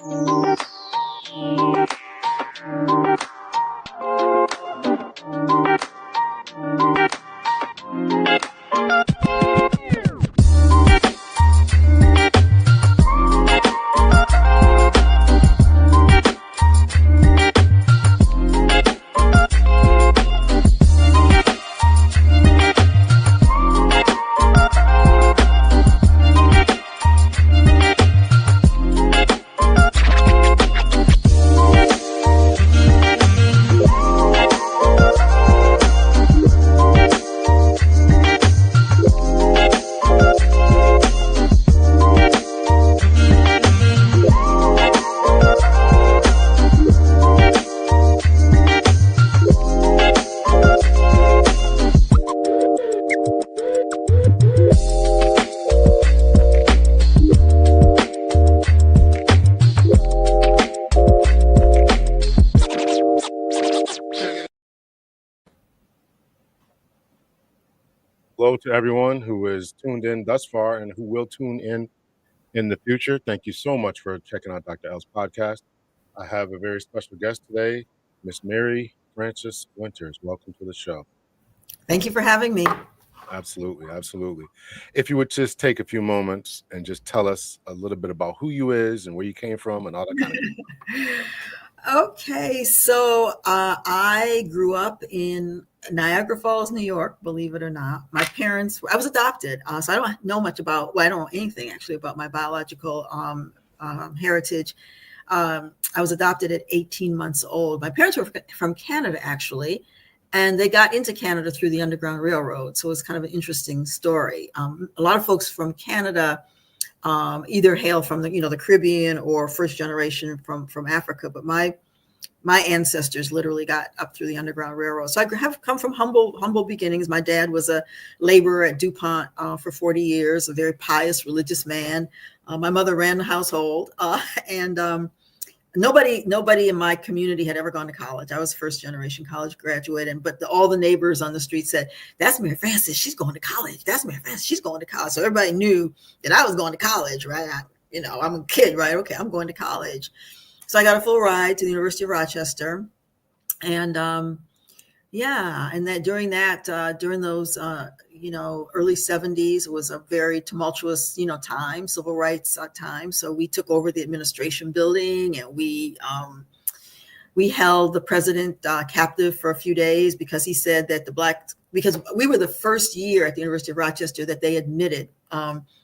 Hello to everyone who is tuned in thus far and who will tune in the future. Thank you so much for checking out Dr. L's podcast. I have a very special guest today, Miss Mary Frances Winters. Welcome to the show. Thank you for having me. Absolutely, absolutely. If you would just take a few moments and just tell us a little bit about who you is and where you came from and all that kind of stuff. Okay, so I grew up in Niagara Falls, New York, believe it or not. My parents, I was adopted, so I don't know much about, well, I don't know anything actually about my biological heritage. I was adopted at 18 months old. My parents were from Canada, actually, and they got into Canada through the Underground Railroad. So it's kind of an interesting story. A lot of folks from Canada either hail from the Caribbean or first generation from Africa, but my ancestors literally got up through the Underground Railroad. So I have come from humble beginnings. My dad was a laborer at DuPont for 40 years, a very pious religious man. My mother ran the household, and nobody in my community had ever gone to college. I was first generation college graduate, but all the neighbors on the street said, "That's Mary Frances, she's going to college. That's Mary Frances, she's going to college." So everybody knew that I was going to college, right? I'm a kid, right? Okay, I'm going to college. So I got a full ride to the University of Rochester, and and that during those early 70s, it was a very tumultuous time, civil rights time. So we took over the administration building, and we held the president captive for a few days because he said that because we were the first year at the University of Rochester that they admitted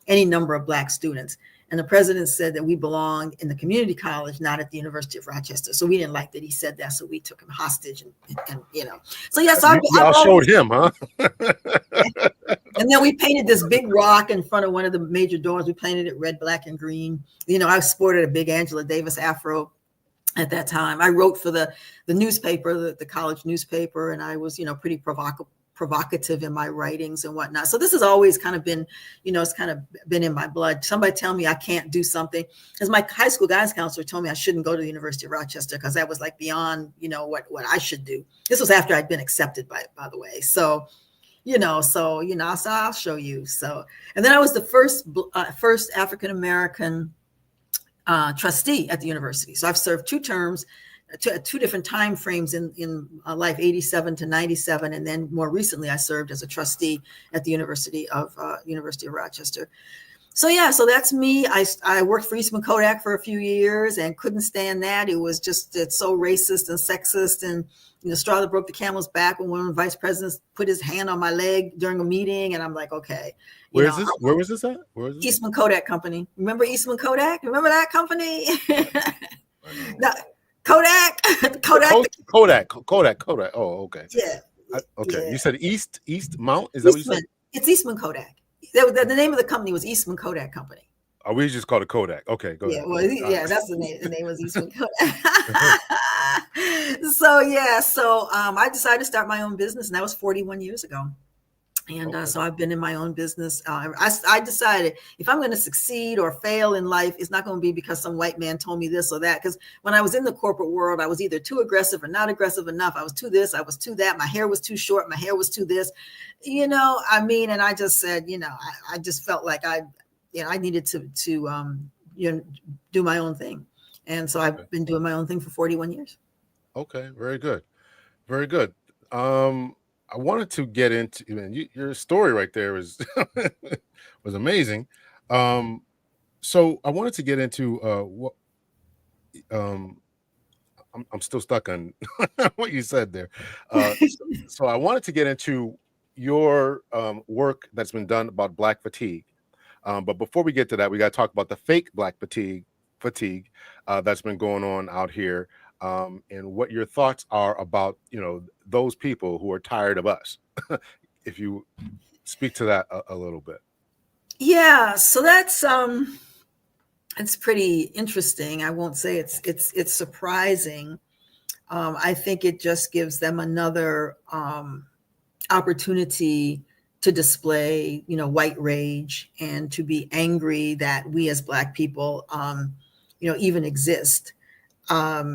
any number of Black students. And the president said that we belonged in the community college, not at the University of Rochester. So we didn't like that he said that. So we took him hostage and. So yes, I showed him, huh? And then we painted this big rock in front of one of the major doors. We painted it red, black, and green. I sported a big Angela Davis afro at that time. I wrote for the newspaper, the college newspaper, and I was, pretty provocative in my writings and whatnot. So this has always kind of been, it's kind of been in my blood. Somebody tell me I can't do something. As my high school guidance counselor told me I shouldn't go to the University of Rochester because that was like beyond, what I should do. This was after I'd been accepted by the way. So I'll show you. So, and then I was the first African-American trustee at the university. So I've served 2 terms, two different time frames in life, 87 to 97. And then more recently, I served as a trustee at the University of Rochester. So that's me. I worked for Eastman Kodak for a few years and couldn't stand that. It's so racist and sexist, and the straw that broke the camel's back when one of the vice presidents put his hand on my leg during a meeting, and I'm like, okay. Where is this? Where was this at? Where was this? Eastman Kodak Company. Remember Eastman Kodak? Remember that company? No, Kodak. Kodak. Oh, okay. Yeah. Okay. Yeah. You said East Mount? Is that what you said? It's Eastman Kodak. The name of the company was Eastman Kodak Company. Oh, we just called it Kodak. Okay, go ahead. That's the name. The name was Eastman Kodak. So I decided to start my own business, and that was 41 years ago. And so I've been in my own business. I decided if I'm going to succeed or fail in life, it's not going to be because some white man told me this or that. Because when I was in the corporate world, I was either too aggressive or not aggressive enough. I was too this, I was too that. My hair was too short. My hair was too this. And I just said, I just felt like I needed to do my own thing. And so I've been doing my own thing for 41 years. Okay, very good. Very good. I wanted to get into, your story right there was was amazing. Um, so I wanted to get into what um I'm still stuck on what you said there. So I wanted to get into your work that's been done about Black fatigue. But before we get to that, we got to talk about the fake Black fatigue that's been going on out here, and what your thoughts are about those people who are tired of us. If you speak to that a little bit. Yeah, so it's pretty interesting. I won't say it's surprising. I think it just gives them another opportunity to display, white rage and to be angry that we as Black people, even exist. They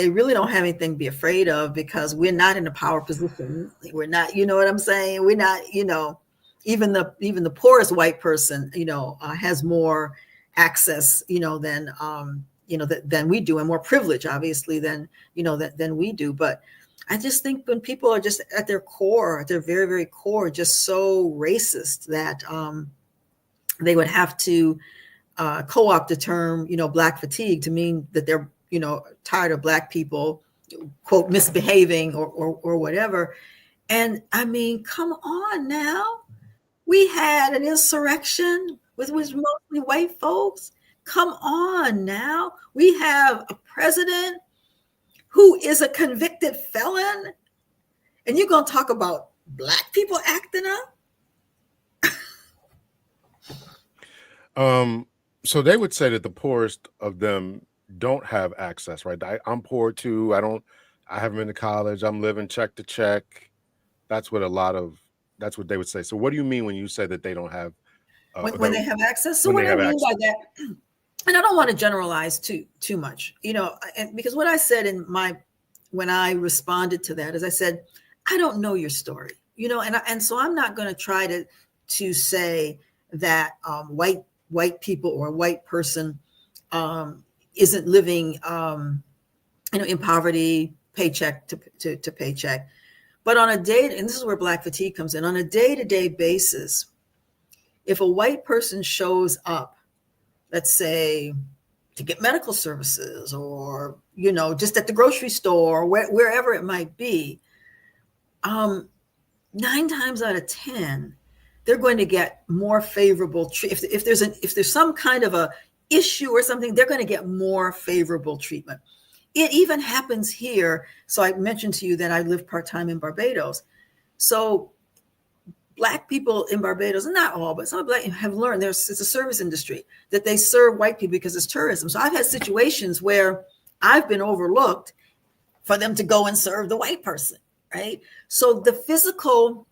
really don't have anything to be afraid of because we're not in a power position. We're not, you know what I'm saying? We're not, even the poorest white person, has more access, than we do, and more privilege, obviously, than we do. But I just think when people are just at their core, at their very, very core, just so racist that they would have to co-opt the term, Black fatigue to mean that they're, tired of Black people, quote, misbehaving or whatever. And I mean, come on now. We had an insurrection with mostly white folks. Come on now. We have a president who is a convicted felon. And you're going to talk about Black people acting up? So they would say that the poorest of them don't have access, right? I'm poor too. I haven't been to college. I'm living check to check. That's what they would say. So what do you mean when you say that they don't have when they have access? So what I mean by that, and I don't want to generalize too much, and because what I said when I responded to that is I said, I don't know your story, and so I'm not going to try to say that white people or a white person isn't living, in poverty, paycheck to paycheck. But on a day, and this is where Black fatigue comes in, on a day-to-day basis, if a white person shows up, let's say, to get medical services or, just at the grocery store, or wherever it might be, 9 times out of 10, they're going to get more favorable treatment. If there's some kind of a issue or something, they're going to get more favorable treatment. It even happens here. So I mentioned to you that I live part-time in Barbados. So Black people in Barbados, not all, but some Black have learned it's a service industry that they serve white people because it's tourism. So I've had situations where I've been overlooked for them to go and serve the white person, right? So the physical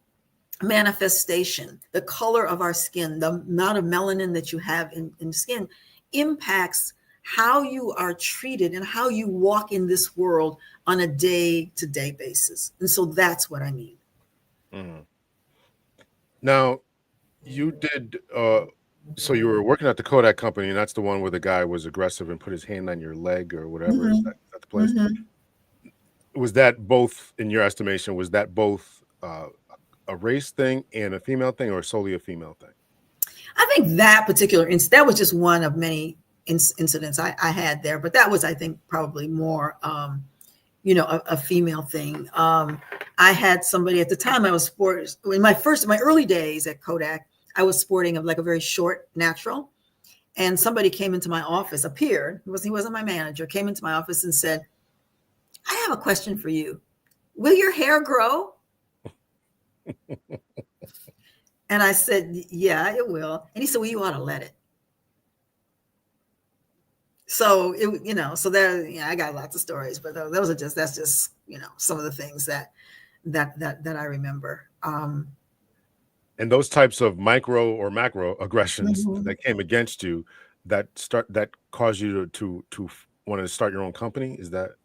manifestation, the color of our skin, the amount of melanin that you have in skin impacts how you are treated and how you walk in this world on a day-to-day basis. And so that's what I mean. Mm. Now, you did, so you were working at the Kodak company, and that's the one where the guy was aggressive and put his hand on your leg or whatever. Mm-hmm. Is that the place? Mm-hmm. Was that both, in your estimation, was that both a race thing and a female thing, or solely a female thing? I think that particular that was just one of many incidents I had there, but that was, I think, probably more, a female thing. I had somebody at the time I was sporting in my early days at Kodak. I was sporting like a very short natural, and somebody came into my office, appeared. He wasn't my manager. Came into my office and said, "I have a question for you. Will your hair grow?" And I said, "Yeah, it will." And he said, "Well, you ought to let it." So so there, I got lots of stories, but that's just, some of the things that I remember. And those types of micro or macro aggressions that came against you that caused you to want to start your own company. Is that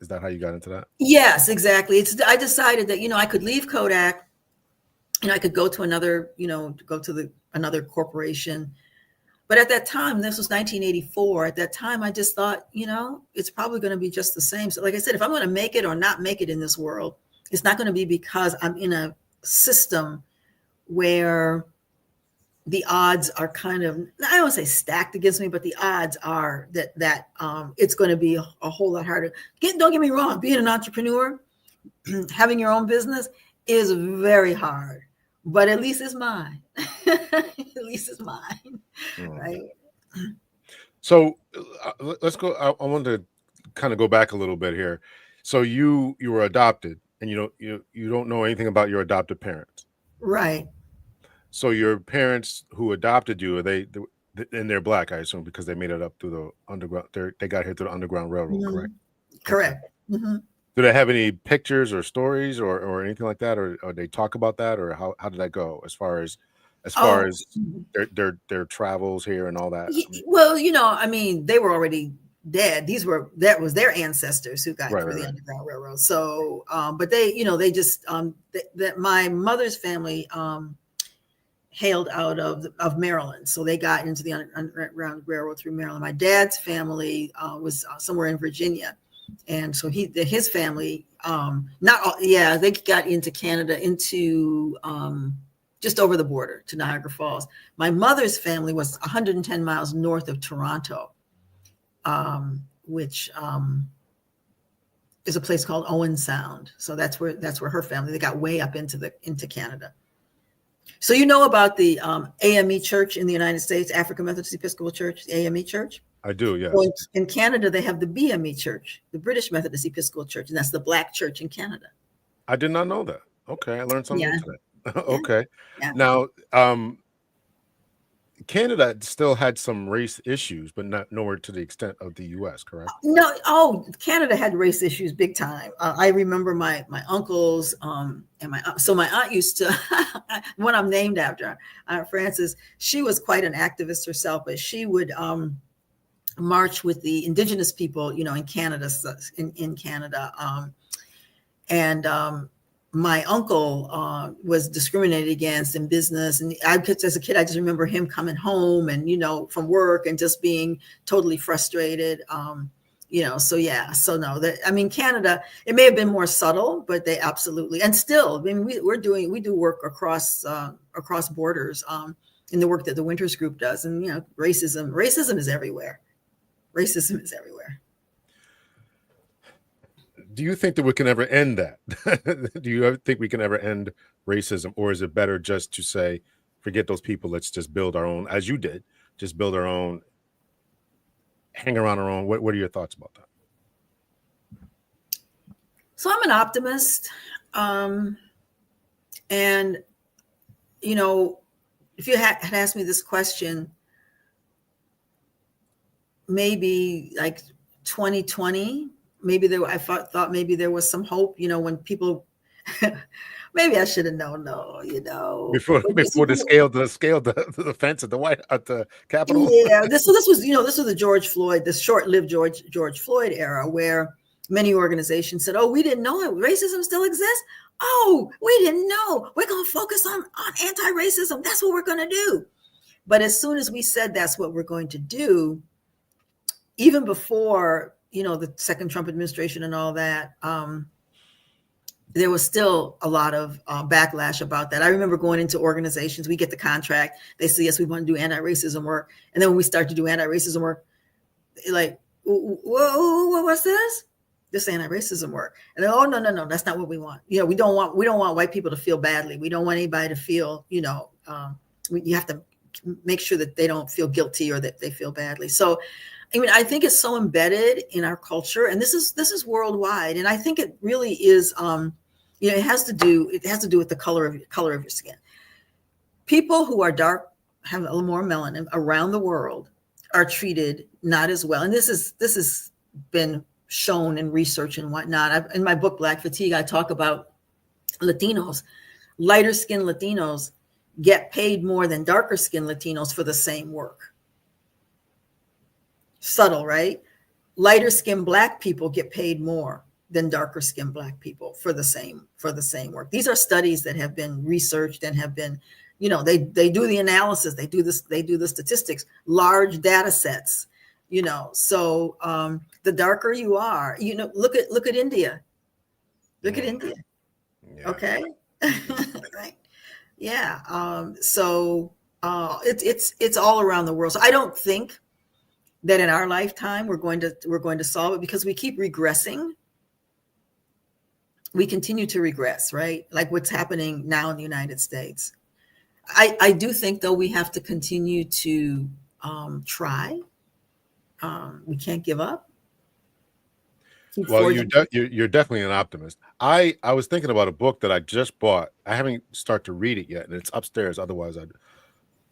how you got into that? Yes, exactly. I decided that, I could leave Kodak, I could go to another, another corporation. But at that time, this was 1984. At that time, I just thought, it's probably going to be just the same. So like I said, if I'm going to make it or not make it in this world, it's not going to be because I'm in a system where the odds are kind of, I don't want to say stacked against me, but the odds are that it's going to be a whole lot harder. Don't get me wrong, being an entrepreneur, having your own business is very hard, but at least it's mine. At least it's mine, right? So let's go. I want to kind of go back a little bit here. So you were adopted, and you don't know anything about your adopted parents, right? So your parents who adopted you, and they're Black, I assume, because they made it up through the underground. They got here through the Underground Railroad, correct? Correct. Okay. Mm-hmm. Do they have any pictures or stories or anything like that, or they talk about that, or how did that go as far as their travels here and all that? Well, they were already dead. That was their ancestors who got through the Underground Railroad. So, but they just that my mother's family hailed out of Maryland, so they got into the Underground Railroad through Maryland. My dad's family was somewhere in Virginia, and so his family they got into Canada, into just over the border to Niagara Falls. My mother's family was 110 miles north of Toronto, which is a place called Owen Sound. So that's where her family, they got way up into Canada. So you know about the AME Church in the United States, African Methodist Episcopal Church, the AME Church? I do, yes. Well, in Canada, they have the BME Church, the British Methodist Episcopal Church, and that's the Black church in Canada. I did not know that. Okay, I learned something today. Okay. Yeah. Now, Canada still had some race issues, but nowhere to the extent of the U.S., correct? No. Oh, Canada had race issues big time. I remember my uncles and my aunt. So my aunt used to, one I'm named after, Aunt Frances. She was quite an activist herself, but she would march with the Indigenous people, in Canada, in Canada, and my uncle was discriminated against in business. And as a kid, I just remember him coming home and, from work and just being totally frustrated. So no, Canada, it may have been more subtle, but they absolutely, and still, we do work across borders in the work that the Winters Group does. And, racism is everywhere. Racism is everywhere. Do you think that we can ever end that? Do you ever think we can ever end racism, or is it better just to say, forget those people, let's just build our own, as you did, just build our own, hang around our own? What are your thoughts about that? So I'm an optimist. And, if you had asked me this question, maybe like 2020, I thought maybe there was some hope, when people, maybe I should have known, before they scaled the fence at the Capitol. Yeah, this was the George Floyd, this short-lived George Floyd era, where many organizations said, "Oh, we didn't know racism still exists. Oh, we didn't know. We're going to focus on anti-racism. That's what we're going to do." But as soon as we said that's what we're going to do, even before the second Trump administration and all that, there was still a lot of backlash about that. I remember going into organizations, we get the contract, they say, yes, we want to do anti-racism work. And then when we start to do anti-racism work, like, whoa, what's this? This anti-racism work. And then, oh, no, that's not what we want. We don't want white people to feel badly. We don't want anybody to feel, you have to make sure that they don't feel guilty or that they feel badly. So, I think it's so embedded in our culture, and this is worldwide. And I think it really is, it has to do with the color of your skin. People who are dark, have a little more melanin around the world, are treated not as well. And this has been shown in research and whatnot. In my book, Black Fatigue, I talk about Latinos. Lighter skinned Latinos get paid more than darker skinned Latinos for the same work. Subtle, right? Lighter skinned Black people get paid more than darker skinned Black people for the same work. These are studies that have been researched and have been They do the analysis, they do the statistics, large data sets. So the darker you are, look at India. Look at India. Yeah. Okay. Right. Yeah. So it's all around the world. So I don't think that in our lifetime we're going to solve it, because we keep regressing. We continue to regress, right? Like what's happening now in the United States. I do think, though, we have to continue to try. We can't give up. Keep Well, forging. you're definitely an optimist. I was thinking about a book that I just bought. I haven't started to read it yet, and it's upstairs. Otherwise, I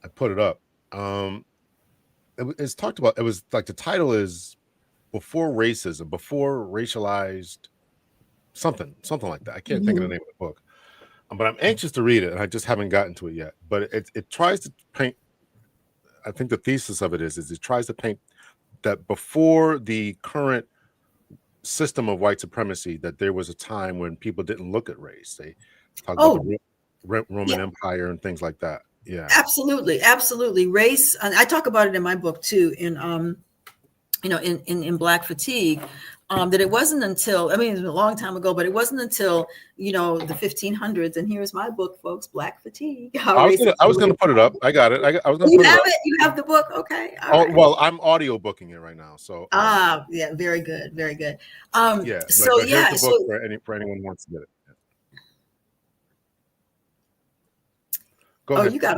put it up. It's talked about. It was like the title is "Before Racism," before racialized something like that. I can't think of the Mhm. name of the book, but I'm anxious to read it, and I just haven't gotten to it yet. But it tries to paint. I think the thesis of it is it tries to paint that before the current system of white supremacy, that there was a time when people didn't look at race. They talk about Oh, the Roman yeah, Empire and things like that. Yeah. absolutely, absolutely. Race, and I talk about it in my book too. In Black Fatigue, that it wasn't until, I mean, it was a long time ago, but it wasn't until the 1500s. And here's my book, folks, Black Fatigue. How racism I was was gonna put it up. I got it. I was gonna You put it have up. it. You have the book. Okay. All Oh, right. well, I'm audio booking it right now, so Yeah, very good, very good. yeah. So But here's yeah, the book so for anyone who wants to get it. Go ahead. you got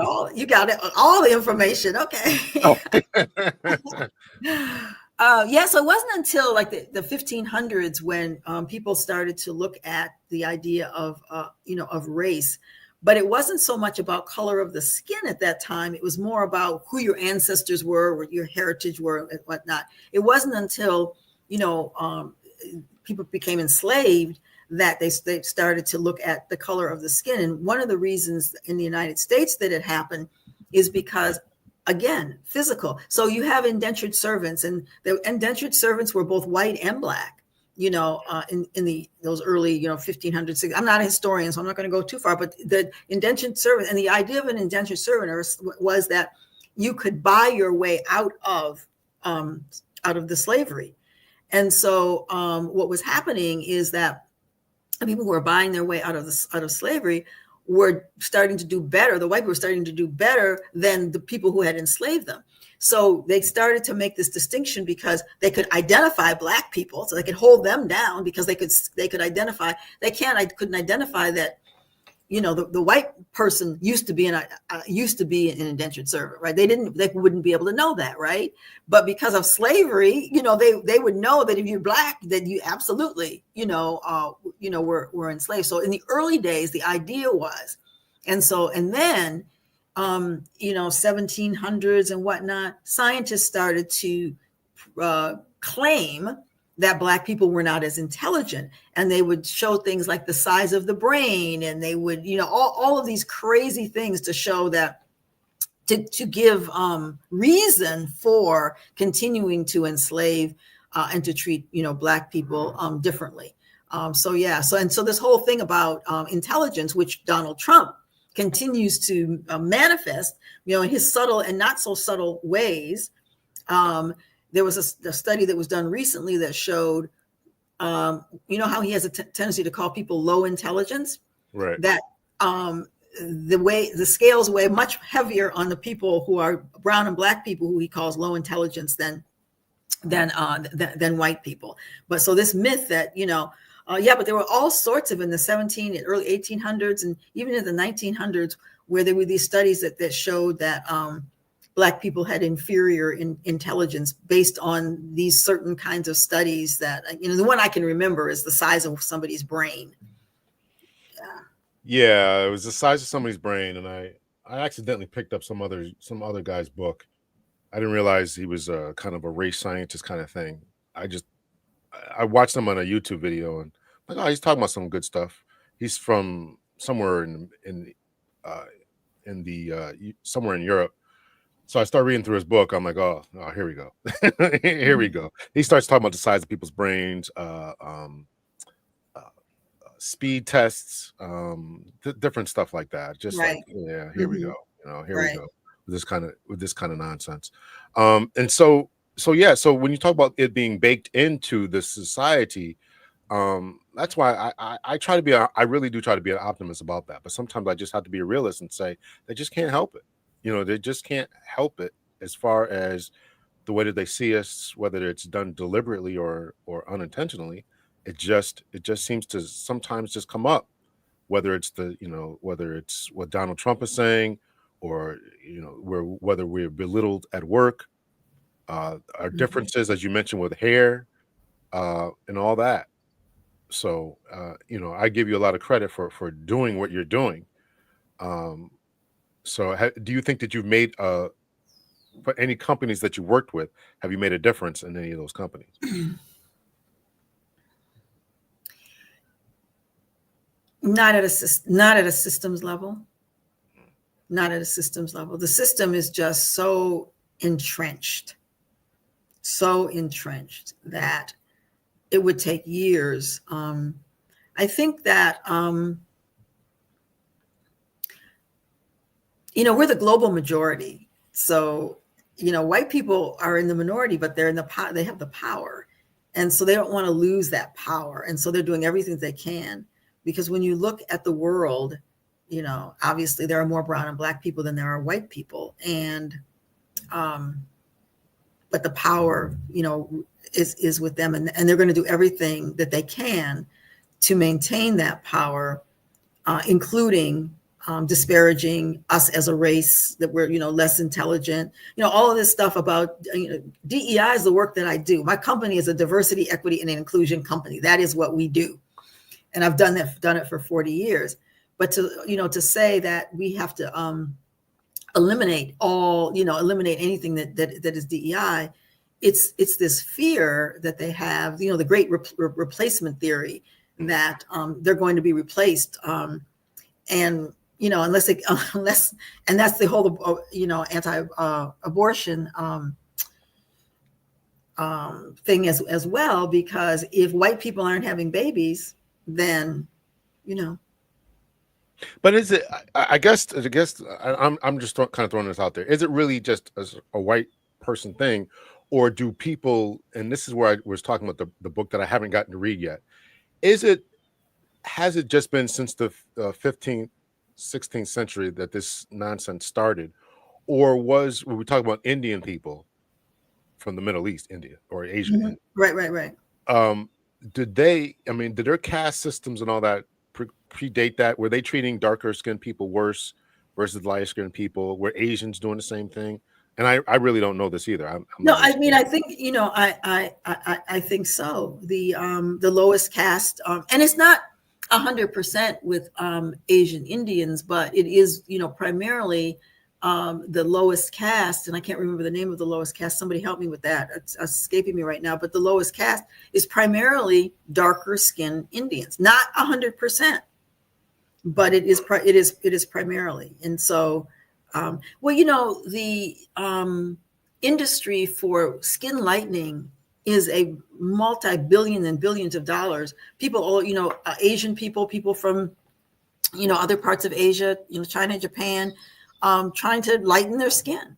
it, all the information. Okay. Oh. Yeah, so it wasn't until like the 1500s when people started to look at the idea of race, but it wasn't so much about color of the skin at that time. It was more about who your ancestors were, what your heritage were, and whatnot. It wasn't until people became enslaved that they started to look at the color of the skin. And one of the reasons in the United States that it happened is because, again, physical. So you have indentured servants, and the indentured servants were both white and black. In those early 1500s. I'm not a historian, so I'm not going to go too far. But the indentured servant, and the idea of an indentured servant was that you could buy your way out of the slavery. And so what was happening is that people who were buying their way out of slavery were starting to do better. The white people were starting to do better than the people who had enslaved them. So they started to make this distinction because they could identify black people, so they could hold them down because they could identify. Couldn't identify that the white person used to be an indentured servant, right? They wouldn't be able to know that, right? But because of slavery, they would know that if you're black, that you absolutely, were enslaved. So in the early days, the idea was, and then 1700s and whatnot, scientists started to claim that black people were not as intelligent, and they would show things like the size of the brain, and they would all of these crazy things to show that to give reason for continuing to enslave and to treat black people differently. So this whole thing about intelligence, which Donald Trump continues to manifest in his subtle and not so subtle ways. There was a study that was done recently that showed, how he has a tendency to call people low intelligence. Right. That the scales weigh much heavier on the people who are brown and black people, who he calls low intelligence, than white people. But so this myth that but there were all sorts of, in the early 1800s and even in the 1900s, where there were these studies that showed that black people had inferior intelligence based on these certain kinds of studies. That the one I can remember is the size of somebody's brain. Yeah, it was the size of somebody's brain, and I accidentally picked up some other guy's book. I didn't realize he was a kind of a race scientist kind of thing. I watched him on a YouTube video, and like, oh, he's talking about some good stuff. He's from somewhere uh, somewhere in Europe. So I start reading through his book. I'm like, oh, here we go. Here we go. He starts talking about the size of people's brains, speed tests, different stuff like that. Just like, Right. yeah, here we Hmm. go. Here we Right. go with this kind of nonsense. And so yeah, so when you talk about it being baked into the society, that's why I try to be I really do try to be an optimist about that. But sometimes I just have to be a realist and say they just can't help it. They just can't help it as far as the way that they see us, whether it's done deliberately or unintentionally. It just seems to sometimes just come up, whether it's whether it's what Donald Trump is saying, or whether we're belittled at work, our Hmm. differences, as you mentioned, with hair, and all that. So I give you a lot of credit for doing what you're doing. Um, so do you think that you've made for any companies that you worked with, have you made a difference in any of those companies? Not at a systems level. Not at a systems level. The system is just entrenched, so entrenched that it would take years. I think that we're the global majority, so white people are in the minority, but they're in the they have the power, and so they don't want to lose that power, and so they're doing everything they can. Because when you look at the world, obviously there are more brown and black people than there are white people, and um, but the power, is with them, and they're going to do everything that they can to maintain that power, including disparaging us as a race, that we're less intelligent. All of this stuff about DEI is the work that I do. My company is a diversity, equity, and inclusion company. That is what we do, and I've done it for 40 years. But to say that we have to eliminate anything that is DEI, it's this fear that they have, the great replacement theory, that they're going to be replaced, and unless unless, and that's the whole anti-abortion thing as well, because if white people aren't having babies, then you know But is it? I'm just kind of throwing this out there. Is it really just a white person thing, or do people? And this is where I was talking about the book that I haven't gotten to read yet. Is it? Has it just been since the 15th, 16th century that this nonsense started, or was when we talk about Indian people from the Middle East, India or Asia? right. Um, did they? I mean, did their caste systems and all that predate that? Were they treating darker skinned people worse versus lighter skinned people? Were Asians doing the same thing? And I really don't know this either. I'm No, not an I mean, expert. I think I think so. The lowest caste, and it's not 100% with Asian Indians, but it is primarily the lowest caste, and I can't remember the name of the lowest caste. Somebody help me with that. It's escaping me right now. But the lowest caste is primarily darker skinned Indians, not 100%, but it is primarily. And so well, the industry for skin lightening is a multi-billion and billions of dollars. People all Asian people from other parts of Asia, China, Japan, trying to lighten their skin.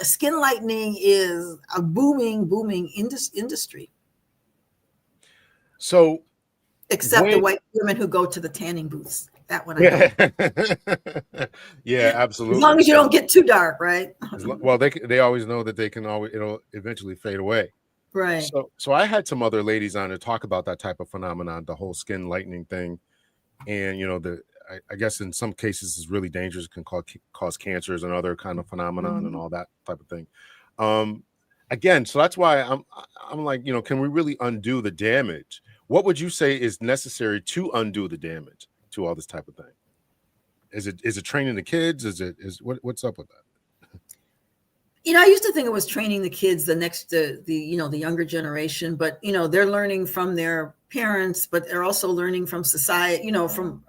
Skin lightening is a booming industry, So except the when white women who go to the tanning booths. That one I don't. yeah, yeah, As long absolutely. as you don't get too dark, right? Well, they always know that they can always it'll eventually fade away. Right. So I had some other ladies on to talk about that type of phenomenon, the whole skin lightening thing, and I guess in some cases is really dangerous, can cause cancers and other kind of phenomenon and Mhm. all that type of thing. Um, Again, so that's why I'm like, can we really undo the damage? What would you say is necessary to undo the damage to all this type of thing? Is it training the kids? What's up with that? I used to think it was training the kids, the younger generation, but they're learning from their parents, but they're also learning from society, from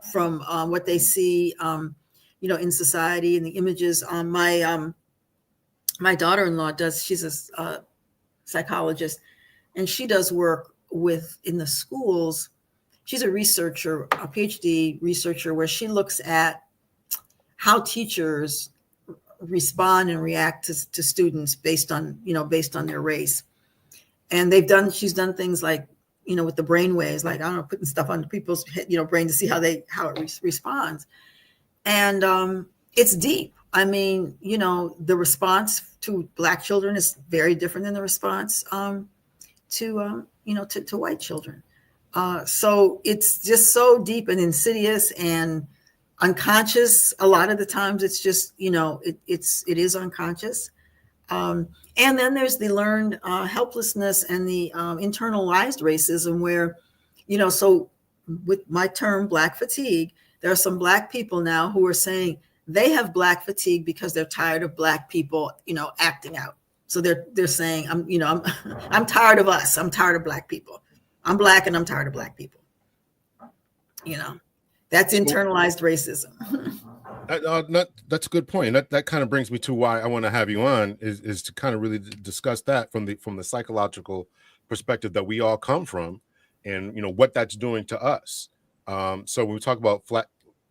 what they see, in society and the images. My daughter-in-law she's a psychologist, and she does work in the schools, she's a researcher, a PhD researcher, where she looks at how teachers respond and react to students based on, based on their race. And she's done things like, with the brain waves, like, I don't know, putting stuff on people's head, brain to see how it responds. And it's deep. I mean, the response to Black children is very different than the response to white children. So it's just so deep and insidious and unconscious. A lot of the times it's just, it is unconscious. And then there's the learned helplessness and the internalized racism where, so with my term Black fatigue, there are some Black people now who are saying they have Black fatigue because they're tired of Black people, acting out. So they're saying, I'm tired of us. I'm tired of Black people. I'm Black and I'm tired of Black people. That's internalized racism. That's a good point. That kind of brings me to why I want to have you on is to kind of really discuss that from the psychological perspective that we all come from, and what that's doing to us. So when we talk about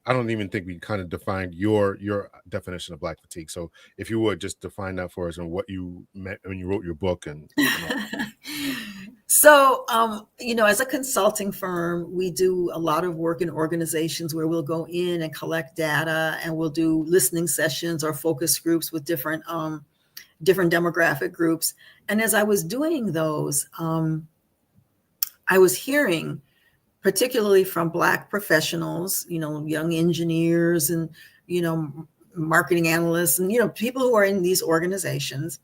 I don't even think we kind of defined your definition of Black fatigue. So if you would just define that for us and what you meant when you wrote your book and. So, as a consulting firm, we do a lot of work in organizations where we'll go in and collect data, and we'll do listening sessions or focus groups with different demographic groups. And as I was doing those, I was hearing, particularly from Black professionals, young engineers and, marketing analysts and, people who are in these organizations,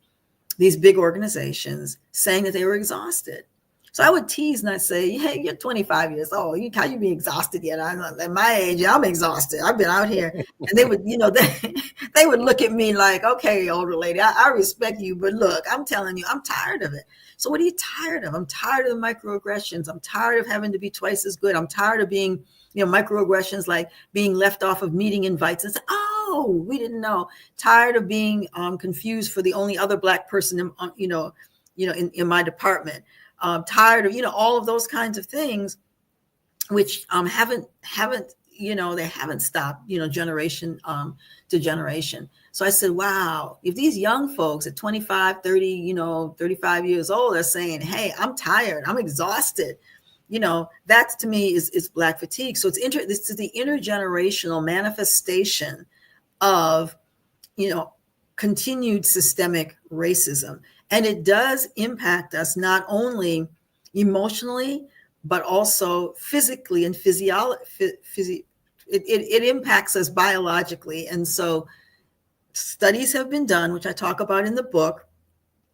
these big organizations, saying that they were exhausted. So I would tease and I'd say, hey, you're 25 years old. How you be exhausted yet? At my age, I'm exhausted. I've been out here. And they would, they would look at me like, okay, older lady, I respect you, but look, I'm telling you, I'm tired of it. So what are you tired of? I'm tired of the microaggressions. I'm tired of having to be twice as good. I'm tired of being, microaggressions like being left off of meeting invites and say, oh, we didn't know. Tired of being confused for the only other Black person, in my department. Tired of, all of those kinds of things, which haven't they haven't stopped, generation to generation. So I said, wow, if these young folks at 25, 30, 35 years old are saying, hey, I'm tired, I'm exhausted, that to me is Black fatigue. So this is the intergenerational manifestation of, continued systemic racism. And it does impact us not only emotionally, but also physically and it impacts us biologically. And so studies have been done, which I talk about in the book.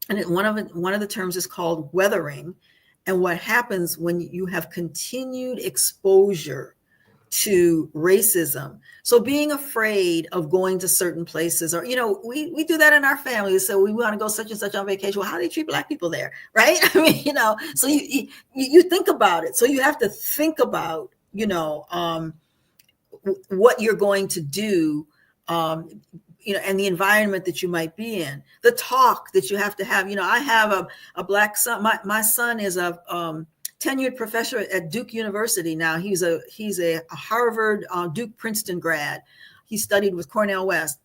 And one of the terms is called weathering. And what happens when you have continued exposure to racism. So being afraid of going to certain places, or, we do that in our family. So we want to go such and such on vacation. Well, how do they treat Black people there? Right. I mean, so you think about it. So you have to think about, what you're going to do, and the environment that you might be in, the talk that you have to have. I have a Black son. My son is a tenured professor at Duke University now. He's a Harvard, Duke, Princeton grad. He studied with Cornell West.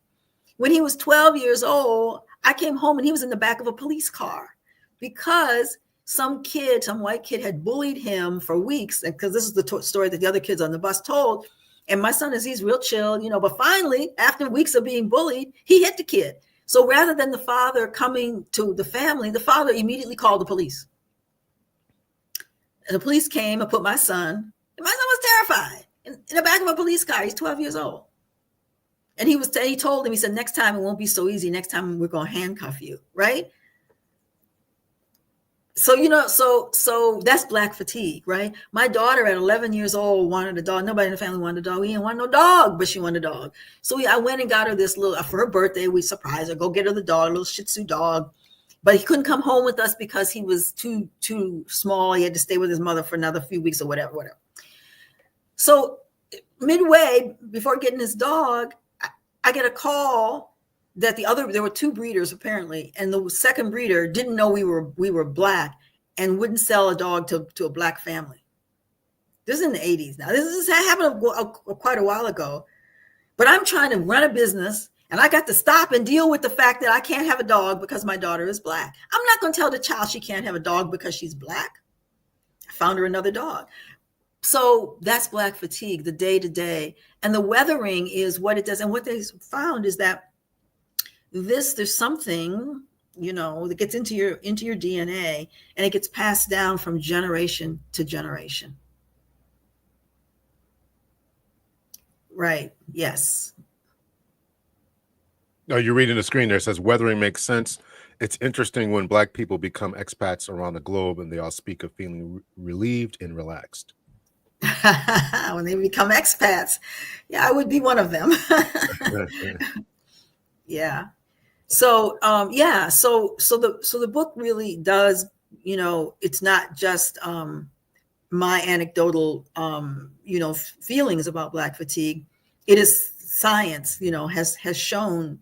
When he was 12 years old, I came home and he was in the back of a police car because some white kid had bullied him for weeks. Because this is the story that the other kids on the bus told. And my son he's real chill, but finally, after weeks of being bullied, he hit the kid. So rather than the father coming to the family, the father immediately called the police. And the police came and put my son, and my son was terrified in the back of a police car. He's 12 years old. And he told him, he said, next time it won't be so easy. Next time we're going to handcuff you. Right. So, so that's Black fatigue, right? My daughter at 11 years old wanted a dog. Nobody in the family wanted a dog. We didn't want no dog, but she wanted a dog. So I went and got her this for her birthday, we surprised her, go get her the dog, a little Shih Tzu dog. But he couldn't come home with us because he was too small. He had to stay with his mother for another few weeks or whatever. So midway before getting his dog, I get a call that there were two breeders apparently, and the second breeder didn't know we were Black and wouldn't sell a dog to a Black family. This is in the 80s now. This is happened quite a while ago. But I'm trying to run a business, and I got to stop and deal with the fact that I can't have a dog because my daughter is Black. I'm not going to tell the child she can't have a dog because she's Black. I found her another dog. So that's Black fatigue, the day to day. And the weathering is what it does. And what they found is that there's something, that gets into your DNA, and it gets passed down from generation to generation. Right. Yes. Oh, you're reading the screen there. It says weathering makes sense. It's interesting when Black people become expats around the globe and they all speak of feeling relieved and relaxed. When they become expats. Yeah, I would be one of them. Yeah. So the book really does, it's not just my anecdotal feelings about Black fatigue. It is science, has shown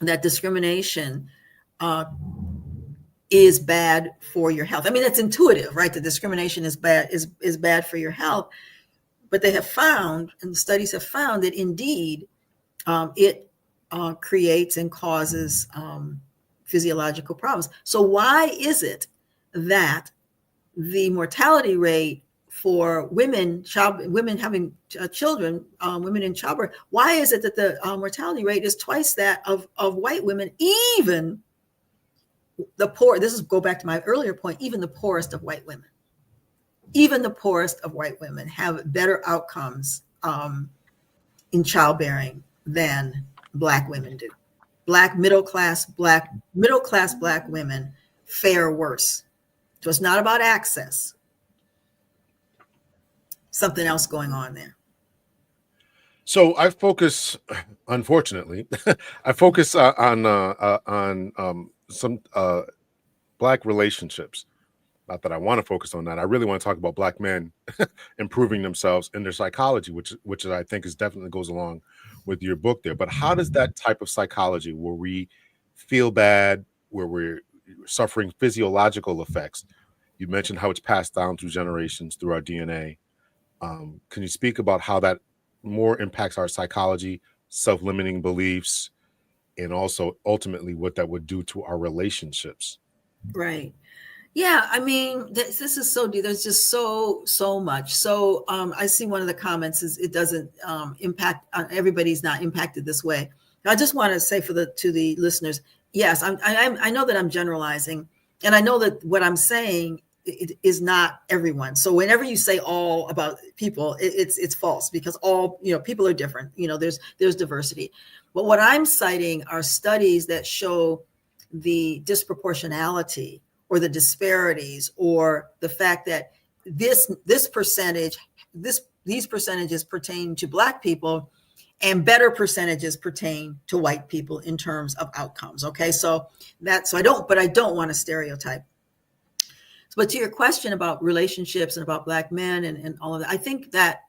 that discrimination is bad for your health. I mean, that's intuitive, right? The discrimination is bad for your health. But they have found, and the studies have found, that indeed it creates and causes physiological problems. So why is it that the mortality rate for women having children, women in childbirth, why is it that the mortality rate is twice that of white women, even the poor? This is go back to my earlier point, even the poorest of white women. Even the poorest of white women have better outcomes in childbearing than Black women do. Middle class Black women fare worse. So it's not about access. Something else going on there. So I focus, unfortunately, on some Black relationships. Not that I want to focus on that. I really want to talk about Black men improving themselves in their psychology, which I think is definitely goes along with your book there. But how does that type of psychology, where we feel bad, where we're suffering physiological effects, you mentioned how it's passed down through generations through our DNA. Can you speak about how that more impacts our psychology, self-limiting beliefs, and also ultimately what that would do to our relationships? Right. Yeah, I mean, this is so deep. There's just so much. So I see one of the comments is it doesn't impact, everybody's not impacted this way. I just want to say to the listeners, yes, I know that I'm generalizing, and I know that what I'm saying it is not everyone. So whenever you say all about people, it's false, because all, people are different. There's diversity. But what I'm citing are studies that show the disproportionality or the disparities, or the fact that these percentages pertain to Black people, and better percentages pertain to white people in terms of outcomes. Okay, I don't want to stereotype. But to your question about relationships and about Black men and all of that, I think that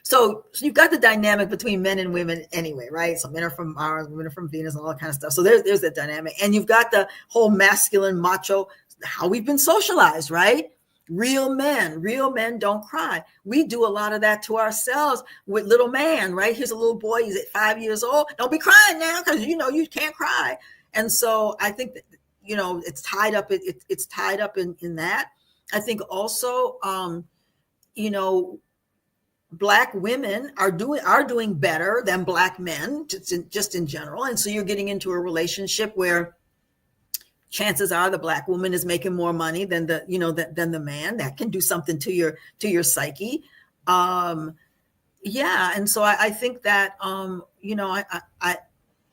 so you've got the dynamic between men and women anyway, right? So men are from Mars, women are from Venus, and all that kind of stuff. So there's that dynamic. And you've got the whole masculine, macho, how we've been socialized, right? Real men don't cry. We do a lot of that to ourselves with little man, right? Here's a little boy, he's at 5 years old. Don't be crying now, because you can't cry. And so I think that, it's tied up. It's tied up in that. I think also, Black women are doing better than Black men, just in general. And so you're getting into a relationship where chances are the Black woman is making more money than the man. That can do something to your psyche. Yeah. And so I think that, I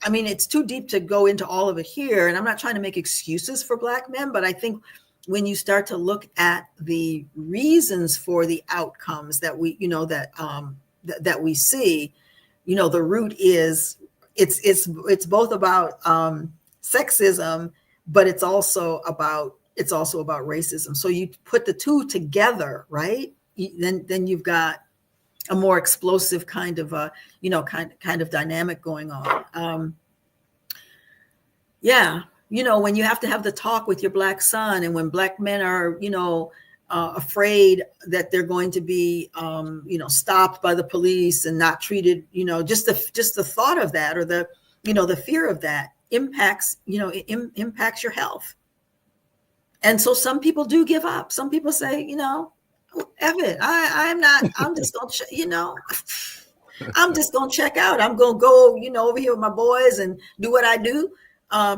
mean, it's too deep to go into all of it here, and I'm not trying to make excuses for Black men, but I think when you start to look at the reasons for the outcomes that we, that we see, the root is it's both about sexism, but it's also about racism. So you put the two together, right? Then you've got a more explosive kind of kind of dynamic going on. Yeah. When you have to have the talk with your Black son, and when Black men are, afraid that they're going to be, stopped by the police and not treated, just the thought of that, or the fear of that impacts, impacts your health. And so some people do give up. Some people say, F it, I'm just going to, I'm just going to check out. I'm going to go, over here with my boys and do what I do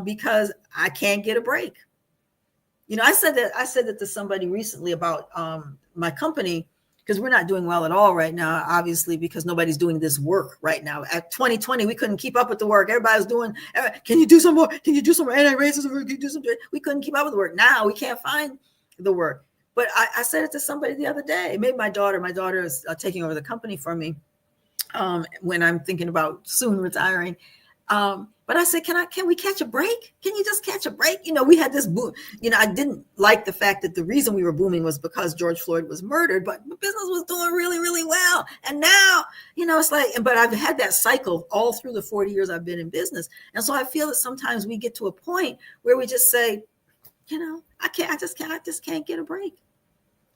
because I can't get a break. I said that to somebody recently about my company, because we're not doing well at all right now, obviously, because nobody's doing this work right now. At 2020, we couldn't keep up with the work. Everybody was doing, can you do some more? Can you do some more anti-racism? Can you do some? We couldn't keep up with the work. Now we can't find the work. But I said it to somebody the other day. Maybe my daughter is taking over the company for me when I'm thinking about soon retiring. But I said, can we catch a break? Can you just catch a break? We had this boom. I didn't like the fact that the reason we were booming was because George Floyd was murdered, but the business was doing really, really well. And now, it's like, but I've had that cycle all through the 40 years I've been in business. And so I feel that sometimes we get to a point where we just say, I just can't get a break.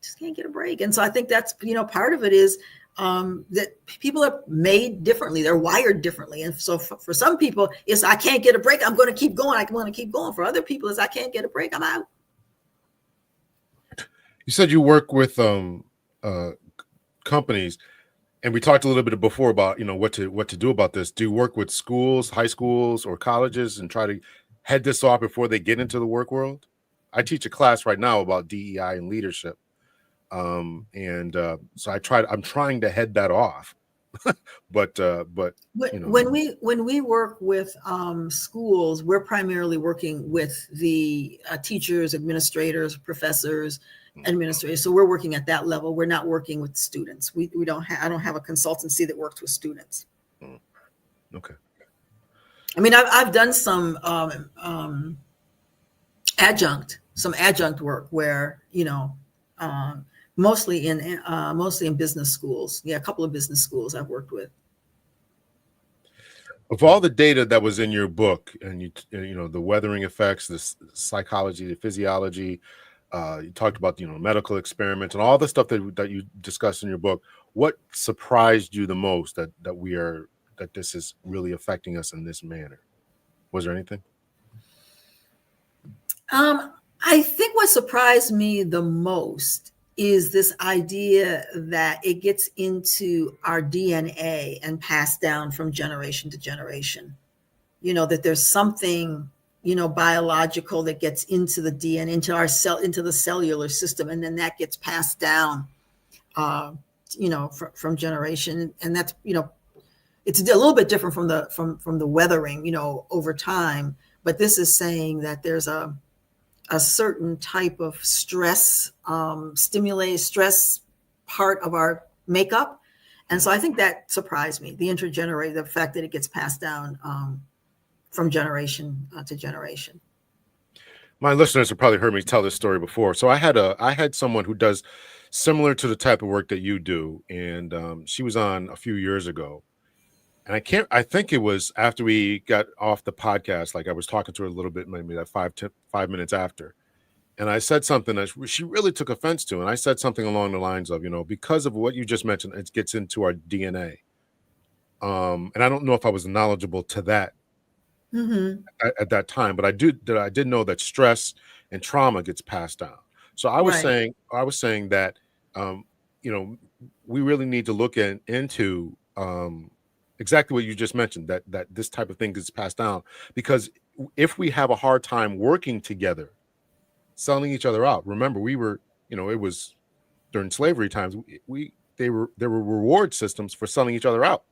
Just can't get a break. And so I think that's, part of it is that people are made differently. They're wired differently. And so for some people, it's, I can't get a break. I'm going to keep going. I want to keep going. For other people, it's, I can't get a break. I'm out. You said you work with companies, and we talked a little bit before about, what to do about this. Do you work with schools, high schools, or colleges and try to head this off before they get into the work world? I teach a class right now about DEI and leadership. So I'm trying to head that off, but when we work with schools, we're primarily working with the teachers, administrators, professors, administrators. So we're working at that level. We're not working with students. I don't have a consultancy that works with students. Okay. I mean, I've done some adjunct work where, mostly in business schools. Yeah, a couple of business schools I've worked with. Of all the data that was in your book, and the weathering effects, the psychology, the physiology, you talked about medical experiments and all the stuff that you discussed in your book. What surprised you the most that this is really affecting us in this manner? Was there anything? I think what surprised me the most is this idea that it gets into our DNA and passed down from generation to generation. That there's something, biological that gets into the DNA, into our cell, into the cellular system, and then that gets passed down, from generation. And that's, it's a little bit different from the weathering, over time. But this is saying that there's a certain type of stress, stress part of our makeup. And so I think that surprised me, the fact that it gets passed down from generation to generation. My listeners have probably heard me tell this story before. So I had someone who does similar to the type of work that you do. And she was on a few years ago. And I think it was after we got off the podcast, like I was talking to her a little bit, maybe like 5 minutes after. And I said something that she really took offense to. And I said something along the lines of, because of what you just mentioned, it gets into our DNA. And I don't know if I was knowledgeable to that at that time, but I did know that stress and trauma gets passed down. So I was saying that, we really need to look into exactly what you just mentioned, that this type of thing gets passed down, because if we have a hard time working together, selling each other out. Remember, we were, it was during slavery times. There were reward systems for selling each other out,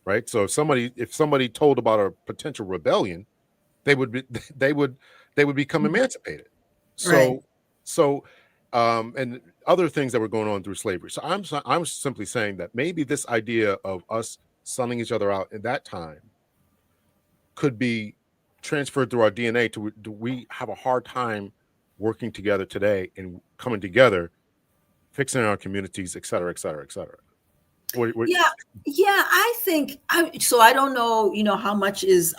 right? So if somebody told about a potential rebellion, they would become emancipated. So and other things that were going on through slavery. So I'm simply saying that maybe this idea of us selling each other out in that time could be transferred through our DNA to, do we have a hard time working together today and coming together, fixing our communities, et cetera, et cetera, et cetera. Yeah. I think so. I don't know, how much is,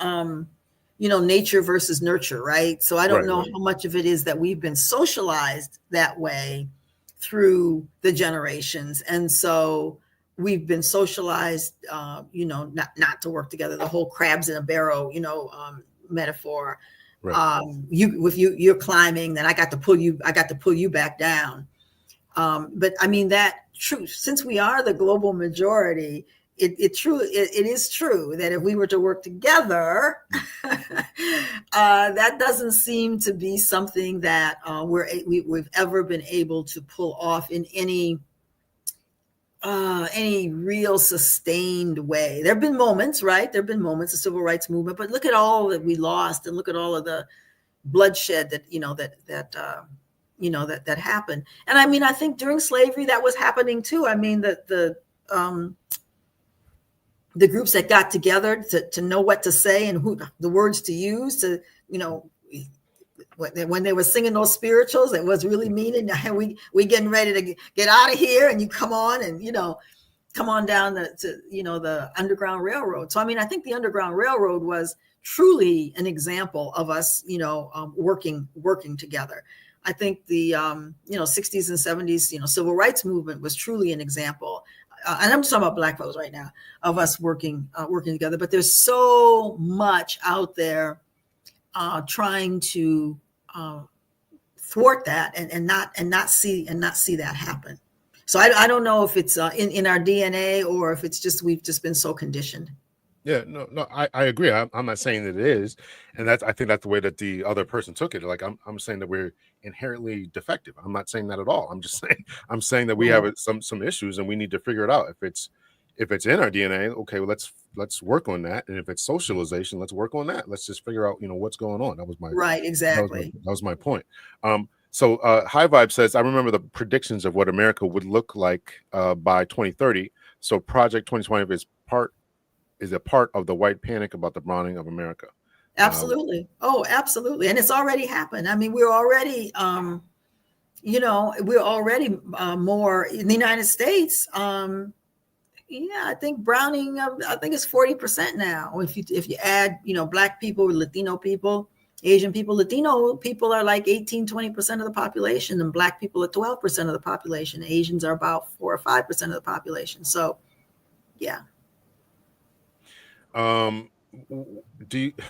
nature versus nurture, right? So I don't know how much of it is that we've been socialized that way through the generations. And so we've been socialized, not to work together. The whole crabs in a barrel, metaphor. Right. You're climbing, then I got to pull you back down. But I mean, that true, since we are the global majority, it is true that if we were to work together, that doesn't seem to be something that we've ever been able to pull off in any real sustained way. There have been moments, right? There have been moments, the civil rights movement, but look at all that we lost, and look at all of the bloodshed that happened. And I mean, I think during slavery that was happening too. I mean, the groups that got together to know what to say and who the words to use to, when they were singing those spirituals, it was really meaning, we getting ready to get out of here, and you come on and come on down the Underground Railroad. So I mean, I think the Underground Railroad was truly an example of us, working together. I think the 60s and 70s, civil rights movement was truly an example. And I'm just talking about Black folks right now, of us working together. But there's so much out there trying to thwart that and not see that happen. So I don't know if it's in our DNA or if it's just we've just been so conditioned. Yeah, no, I agree. I'm not saying that it is, and I think that's the way that the other person took it. Like I'm saying that we're inherently defective. I'm not saying that at all. I'm saying that we have some issues and we need to figure it out. If it's in our DNA, okay, well, let's work on that. And if it's socialization, let's work on that. Let's just figure out what's going on. That was my right, exactly. That was my point. So High Vibe says, I remember the predictions of what America would look like by 2030. So Project 2020 is a part of the white panic about the browning of America. Absolutely. Absolutely. And it's already happened. I mean, we're already, more in the United States. I think browning, I think it's 40% now. If you add, Black people, Latino people, Asian people, Latino people are like 18-20% of the population, and Black people are 12% of the population. Asians are about 4 or 5% of the population. So, yeah.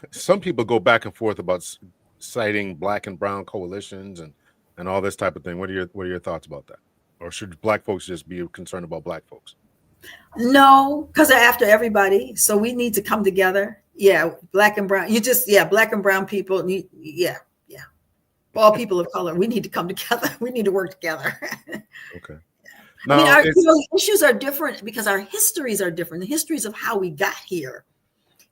Some people go back and forth about citing Black and brown coalitions and all this type of thing. What are your thoughts about that? Or should Black folks just be concerned about Black folks? No, because they're after everybody. So we need to come together. Yeah, Black and brown. Black and brown people. Yeah. All people of color. We need to come together. We need to work together. Okay. Now, I mean, the issues are different because our histories are different. The histories of how we got here,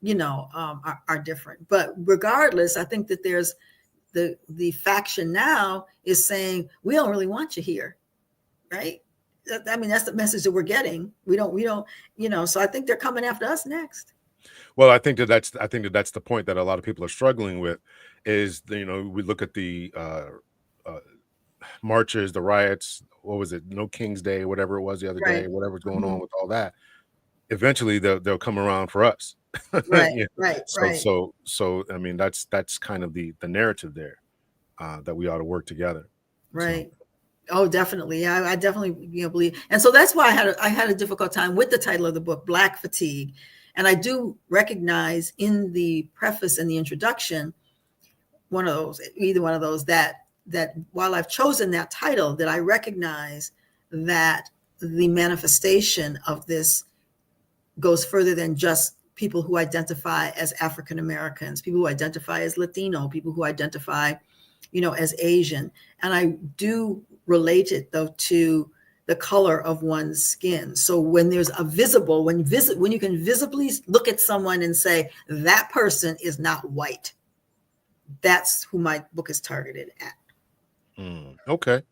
are different. But regardless, I think that there's the faction now is saying we don't really want you here, right? I mean, that's the message that we're getting. We don't, so I think they're coming after us next. Well, I think that's the point that a lot of people are struggling with is, we look at the marches, the riots, what was it? No King's Day, whatever it was the other day, whatever's going on with all that. Eventually they'll come around for us. Right. Right. So, I mean, that's kind of the narrative there, that we ought to work together. Right. So. Oh, definitely. I definitely believe. And so that's why I had a difficult time with the title of the book, Black Fatigue. And I do recognize in the preface and the introduction, either one of those, that while I've chosen that title, that I recognize that the manifestation of this goes further than just people who identify as African Americans, people who identify as Latino, people who identify, as Asian. And I do relate it though to the color of one's skin. So when there's when you can visibly look at someone and say that person is not white, that's who my book is targeted at. Okay.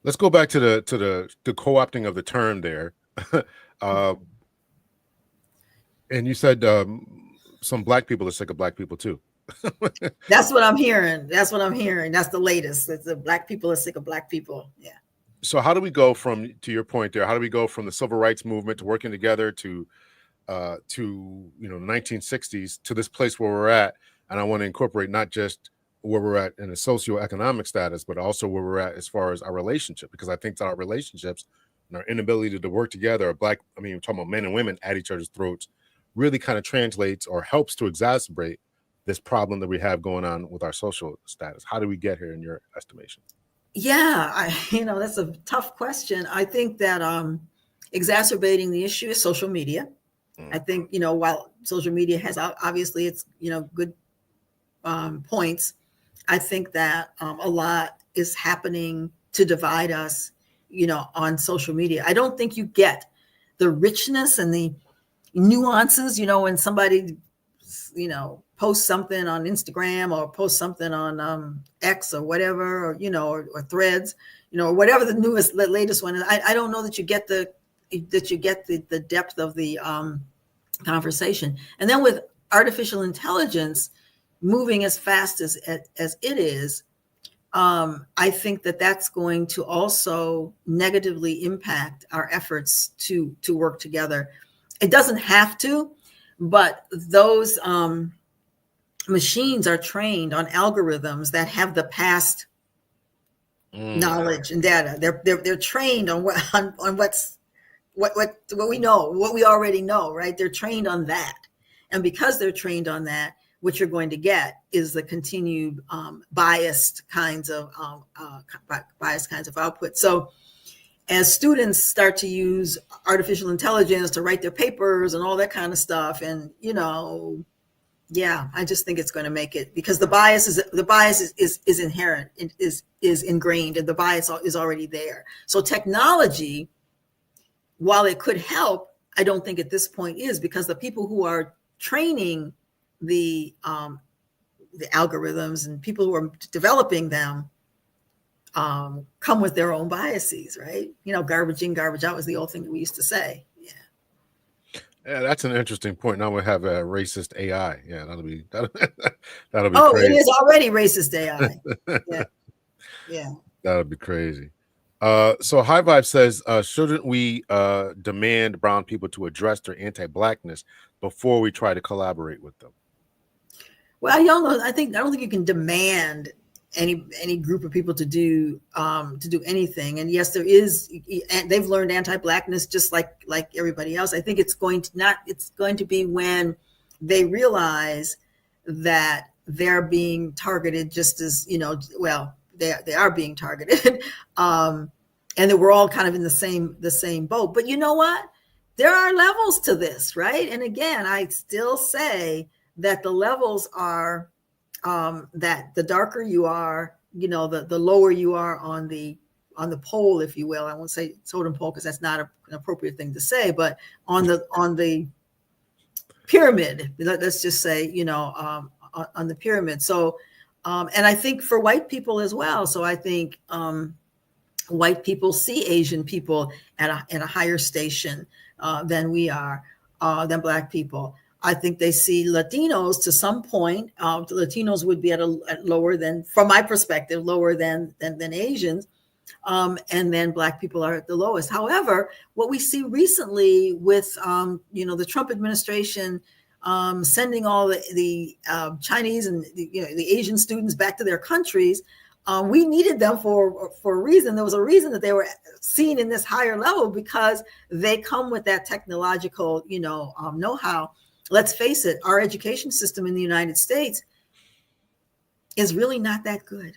Let's go back to the co-opting of the term there. And you said some Black people are sick of Black people too. That's what I'm hearing. That's the latest. It's the Black people are sick of Black people. Yeah. So how do we go to your point there? How do we go from the civil rights movement to working together to the 1960s to this place where we're at? And I want to incorporate not just where we're at in a socioeconomic status, but also where we're at as far as our relationship. Because I think that our relationships and our inability to work together, we're talking about men and women at each other's throats, really kind of translates or helps to exacerbate this problem that we have going on with our social status. How do we get here in your estimation? Yeah, that's a tough question. I think that exacerbating the issue is social media. I think, while social media has obviously its, good points, I think that a lot is happening to divide us, on social media. I don't think you get the richness and the nuances, when somebody, posts something on Instagram or posts something on X or whatever, or Threads, or whatever the latest one is. I don't know that you get the depth of the conversation. And then with artificial intelligence moving as fast as it is, I think that that's going to also negatively impact our efforts to work together. It doesn't have to, but those machines are trained on algorithms that have the past knowledge and data. They're trained on what we know, what we already know, right? They're trained on that, and because they're trained on that, what you're going to get is the continued biased kinds of output. So as students start to use artificial intelligence to write their papers and all that kind of stuff, and I just think it's going to make it, because the bias is inherent, is ingrained, and the bias is already there. So technology, while it could help, I don't think at this point is, because the people who are training the algorithms and people who are developing them come with their own biases, right? Garbage in, garbage out was the old thing that we used to say. Yeah, that's an interesting point. Now we have a racist AI. Yeah, that'll be Oh, crazy. it is already racist AI. Yeah. That'll be crazy. So High Vibe says, shouldn't we demand brown people to address their anti-blackness before we try to collaborate with them? Well, I don't think you can demand any group of people to do anything. And yes, there is, and they've learned anti-blackness just like everybody else. I think it's going to be when they realize that they're being targeted just as, they are being targeted, and that we're all kind of in the same boat. But you know what? There are levels to this, right? And again, I still say that the levels are that the darker you are, the lower you are on the pole, if you will. I won't say totem pole because that's not an appropriate thing to say, but on the pyramid, let's just say, on the pyramid. So, and I think for white people as well. So I think white people see Asian people at a higher station than we are, than Black people. I think they see Latinos to some point. Latinos would be at lower than, from my perspective, lower than Asians. And then Black people are at the lowest. However, what we see recently with, the Trump administration sending all the Chinese and the Asian students back to their countries, we needed them for a reason. There was a reason that they were seen in this higher level, because they come with that technological, know-how. Let's face it, our education system in the United States is really not that good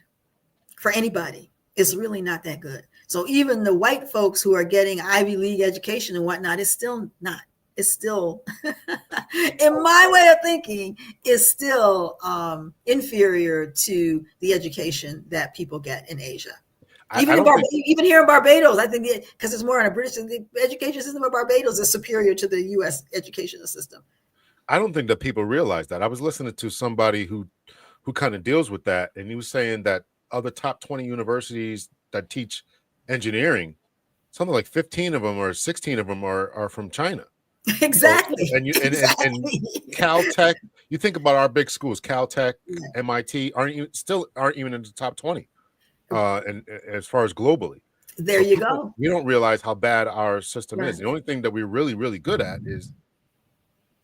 for anybody. It's really not that good. So even the white folks who are getting Ivy League education and whatnot is still not. It's still, in my way of thinking, is still inferior to the education that people get in Asia. Even here in Barbados, I think, because it's more on a British, the education system of Barbados is superior to the U.S. education system. I don't think that people realize that. I was listening to somebody who kind of deals with that, and he was saying that of the top 20 universities that teach engineering, something like 15 of them or 16 of them are from China. Exactly. So, and Caltech, you think about our big schools, Caltech, MIT aren't even in the top 20. And as far as globally. There you go. We don't realize how bad our system is. The only thing that we're really, really good at is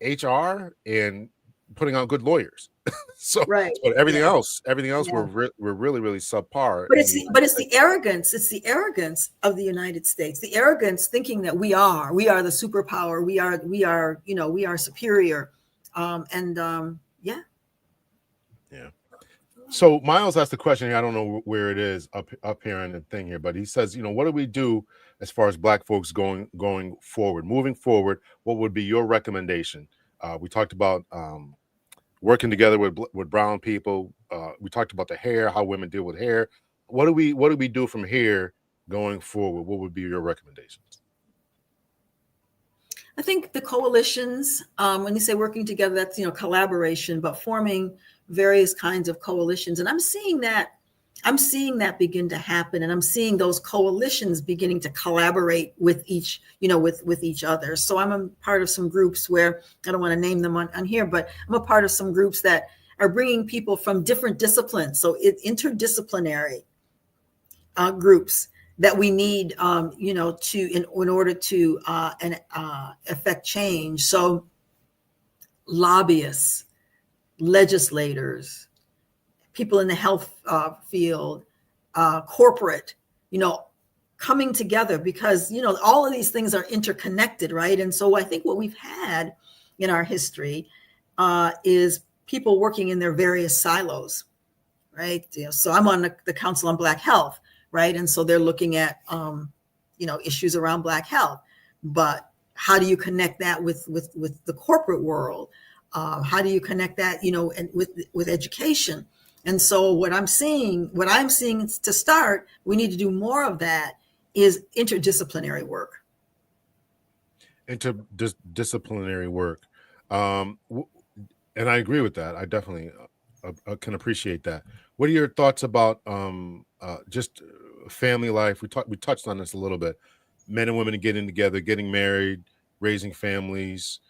HR and putting out good lawyers. So, Right. but everything Yeah. else, Yeah. we're really, really subpar But in the United it's States. the arrogance. It's the arrogance of the United States. The arrogance thinking that we are the superpower. We are superior. Yeah. Yeah. So Miles asked the question. I don't know where it is up here in the thing here, but he says, what do we do as far as Black folks going forward, moving forward? What would be your recommendation? We talked about working together with brown people. We talked about the hair, how women deal with hair. What do we do from here going forward? What would be your recommendations? I think the coalitions, when you say working together, that's collaboration, but forming various kinds of coalitions, and I'm seeing that begin to happen, and I'm seeing those coalitions beginning to collaborate with with each other. So I'm a part of some groups where I don't want to name them on here, but I'm a part of some groups that are bringing people from different disciplines, so it's interdisciplinary groups that we need, in order to affect change. So lobbyists, legislators, people in the health field, corporate, coming together, because all of these things are interconnected, right? And so I think what we've had in our history is people working in their various silos, right? So I'm on the Council on Black Health, right? And so they're looking at issues around Black health, but how do you connect that with the corporate world? How do you connect that, and with education? And so what I'm seeing to start, we need to do more of that, is interdisciplinary work. Interdisciplinary work. Um, and I agree with that. I definitely can appreciate that. What are your thoughts about just family life? We touched on this a little bit. Men and women getting together, getting married, raising families,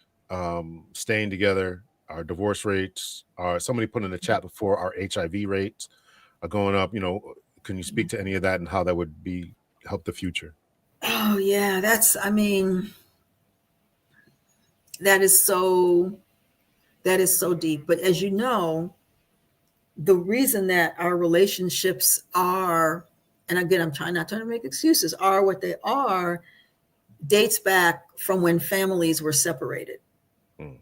staying together. Our divorce rates. Somebody put in the chat before, our HIV rates are going up. Can you speak to any of that and how that would help the future? Oh yeah, that is so deep. But as you know, the reason that our relationships are, and again, I'm not trying to make excuses, are what they are, dates back from when families were separated. Mm.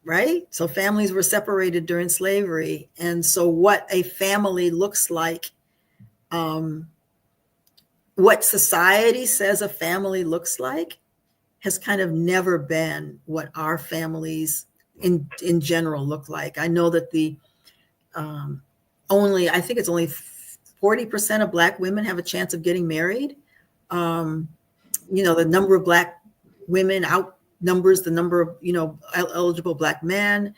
Right? So families were separated during slavery. And so what a family looks like, what society says a family looks like, has kind of never been what our families in general look like. I know that I think it's only 40% of Black women have a chance of getting married. The number of Black women outnumbers the number of eligible Black men.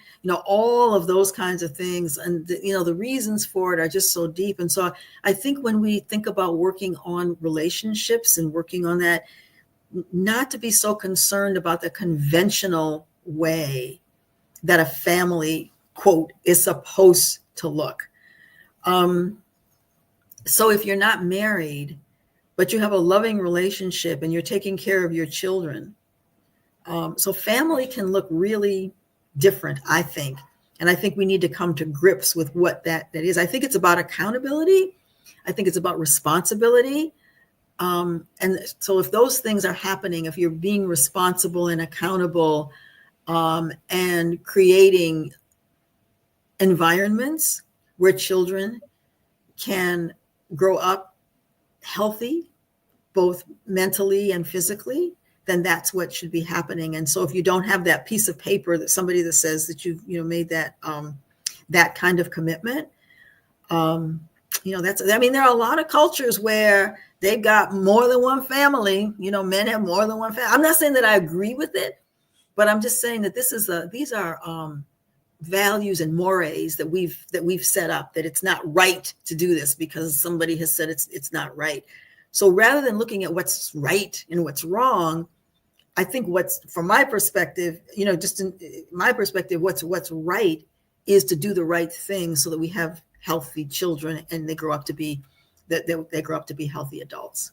All of those kinds of things, and the reasons for it are just so deep. And so I think when we think about working on relationships and working on that, not to be so concerned about the conventional way that a family, quote, is supposed to look. So if you're not married, but you have a loving relationship and you're taking care of your children, so family can look really different, I think. And I think we need to come to grips with what that is. I think it's about accountability. I think it's about responsibility. And so if those things are happening, if you're being responsible and accountable, and creating environments where children can grow up healthy, both mentally and physically, then that's what should be happening. And so if you don't have that piece of paper, that somebody that says that you've made that that kind of commitment, there are a lot of cultures where they've got more than one family. Men have more than one family. I'm not saying that I agree with it, but I'm just saying that these are values and mores that we've set up, that it's not right to do this because somebody has said it's not right. So rather than looking at what's right and what's wrong, I think from my perspective, just in my perspective, what's right is to do the right thing so that we have healthy children and they grow up to be healthy adults.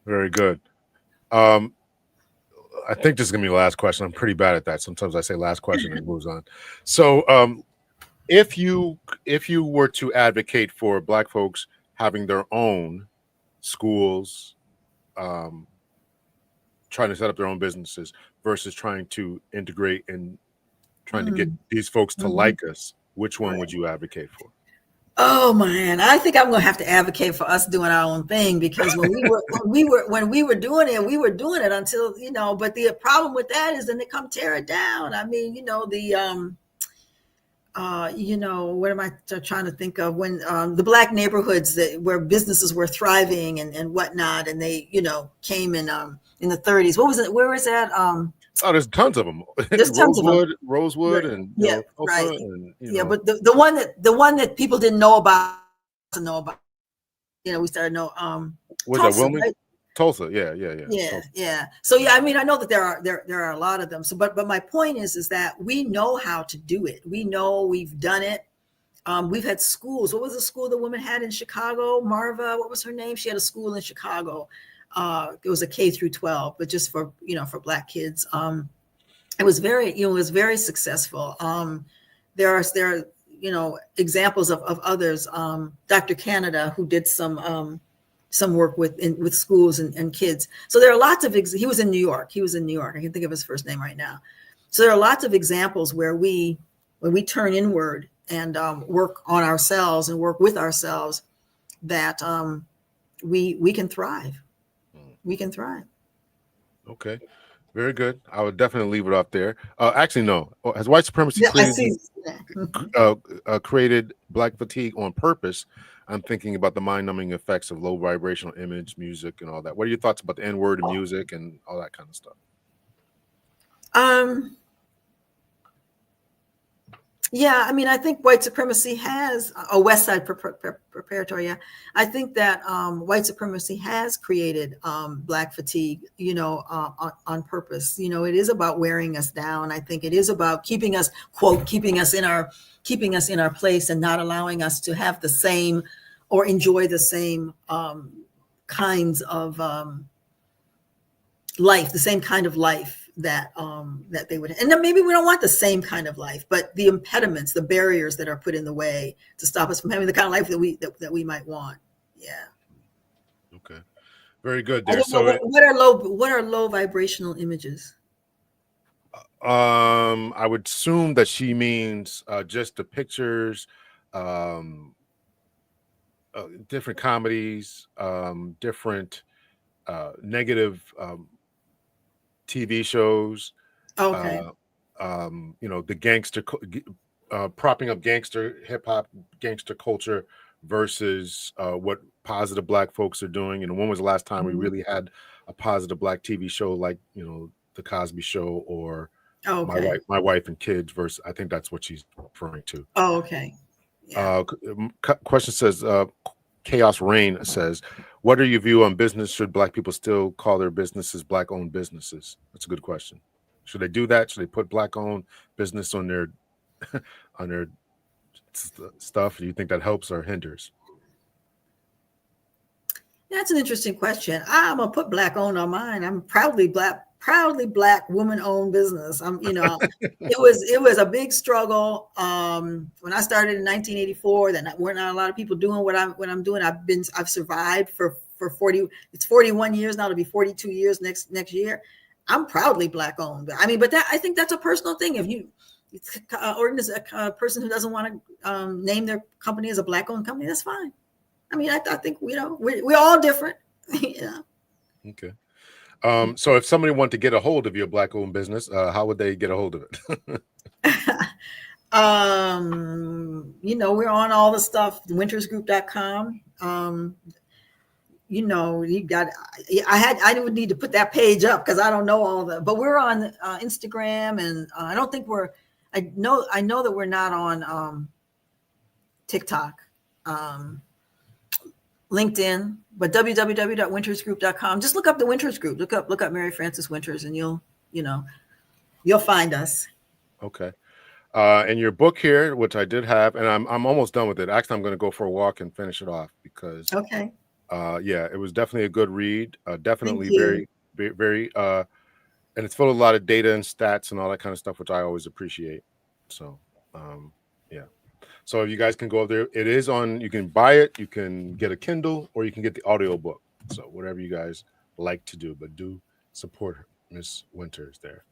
Very good. Um, I think this is gonna be the last question. I'm pretty bad at that. Sometimes I say last question and it moves on. So, if you were to advocate for Black folks having their own schools, um, trying to set up their own businesses versus trying to integrate and trying to get Mm, these folks to mhm, like us, which one right. would you advocate for? Oh man, I think I'm gonna have to advocate for us doing our own thing because when we were doing it, we were doing it until But the problem with that is then they come tear it down. I mean, what am I trying to think of when the black neighborhoods that where businesses were thriving and whatnot, and they came in the 30s. What was it? Where was that? Oh, there's tons of them. There's tons of them. Rosewood, Right. and Yeah, Tulsa, right. and Yeah, but the one that people didn't know about to know about. We started know where's that? Tulsa, Wilmington, right? Tulsa. Yeah. Yeah, Tulsa. yeah. So yeah, I mean, I know that there are a lot of them. So, but my point is that we know how to do it. We know we've done it. We've had schools. What was the school the woman had in Chicago? Marva, what was her name? She had a school in Chicago. It was a K through 12, but just for black kids. It was very successful. There are examples of others. Dr. Canada, who did some work with schools and kids. So there are lots of he was in New York. He was in New York. I can think of his first name right now. So there are lots of examples where when we turn inward and work on ourselves and work with ourselves, that we can thrive. We can thrive. Okay, very good. I would definitely leave it up there. Actually, no. Has white supremacy Yeah, I see. created Black fatigue on purpose? I'm thinking about the mind-numbing effects of low vibrational image, music, and all that. What are your thoughts about the N-word and music and all that kind of stuff? Um, Yeah, I mean, I think white supremacy has a West Side preparatory. Yeah, I think that white supremacy has created Black fatigue, on purpose. It is about wearing us down. I think it is about keeping us, quote, keeping us in our place and not allowing us to have the same or enjoy the same kinds of life, the same kind of life that they would. And then maybe we don't want the same kind of life, but the impediments, the barriers that are put in the way to stop us from having the kind of life that we might want. Yeah. Okay, very good I there. don't know So, what are low vibrational images. I would assume that she means just the pictures, um, different comedies, different negative TV shows, Okay. uh, the propping up gangster hip hop, gangster culture versus what positive Black folks are doing. When was the last time we Mhm. really had a positive Black TV show like the Cosby Show or Okay. My Wife and Kids? Versus, I think that's what she's referring to. Oh, okay. Yeah. Question says, Chaos Rain says, what are your view on business? Should Black people still call their businesses Black-owned businesses? That's a good question. Should they do that? Should they put Black-owned business on their on their stuff? Do you think that helps or hinders? That's an interesting question. I'm gonna put Black owned on mine. I'm proudly black woman owned business. It was a big struggle. When I started in 1984, then we're not a lot of people doing what I'm doing. I've survived for 40. It's 41 years now, to be 42 years next year. I'm proudly Black owned. I mean, but I think that's a personal thing. If you a person who doesn't want to name their company as a Black owned company, that's fine. I mean, I think we're all different. Yeah. Okay. So if somebody wanted to get a hold of your Black-owned business, how would they get a hold of it? We're on all the stuff, wintersgroup.com. You got I would need to put that page up because I don't know all the, but we're on Instagram, and I don't think I know that we're not on TikTok. LinkedIn, but www.wintersgroup.com. Just look up the Winters Group. Look up Mary Frances Winters, and you'll find us. Okay. And your book here, which I did have, and I'm almost done with it. Actually, I'm going to go for a walk and finish it off because, Okay. yeah, it was definitely a good read. Thank Definitely you. very, very, very and it's full of a lot of data and stats and all that kind of stuff, which I always appreciate. So, yeah. So you guys can go up there. It is on. You can buy it. You can get a Kindle, or you can get the audio book. So whatever you guys like to do, but do support Miss Winters there.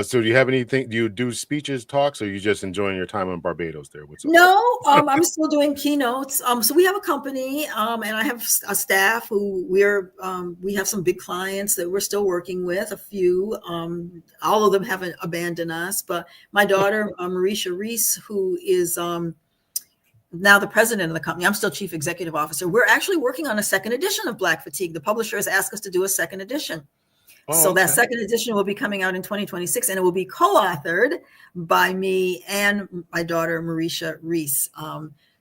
So do you have anything? Do you do speeches, talks, or are you just enjoying your time in Barbados there? What's up? No, I'm still doing keynotes. So we have a company, and I have a staff who we have some big clients that we're still working with. A few, all of them haven't abandoned us. But my daughter, Marisha Reese, who is now the president of the company, I'm still chief executive officer. We're actually working on a second edition of Black Fatigue. The publisher has asked us to do a second edition. So that second edition will be coming out in 2026, and it will be co-authored by me and my daughter, Marisha Reese.